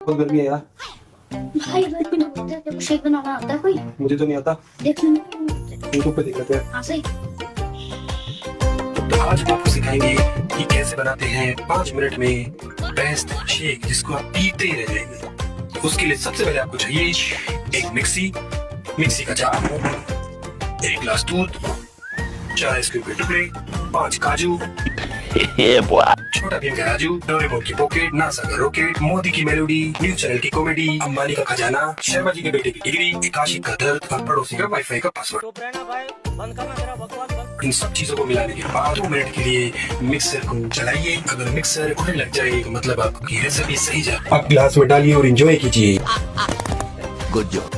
बहुत गर्मी है यार। भाई गर्मी में होता है, तेरे को शेक बनाना आता है कोई? मुझे तो नहीं आता। देख लेना यूट्यूब पे देख लेते हैं। हाँ सही। तो आज हम आपको सिखाएंगे कि कैसे बनाते हैं 5 मिनट में बेस्ट शेक जिसको आप पीते ही रह जाएंगे। उसके लिए सबसे पहले आपको चाहिए एक मिक्सी का जार, 1 गिलास दूध, 4 आइसक्रीम के टुकड़े, 5 काजू, छोटा भीम का राजू, डोरेमोन की पॉकेट, नासा का रॉकेट, मोदी की मेलोडी, न्यूज चैनल की कॉमेडी, अंबानी का खजाना, शर्मा जी के बेटे की डिग्री, काशिक का दर्द और पड़ोसी का वाईफाई का पासवर्ड। इन सब चीजों को मिलाने के बाद 2 मिनट के लिए मिक्सर को चलाइए। अगर मिक्सर खुलने लग जाए तो मतलब आपकी रेसिपी सही जा। आप गिलास में डालिए और एंजॉय कीजिए। Good job.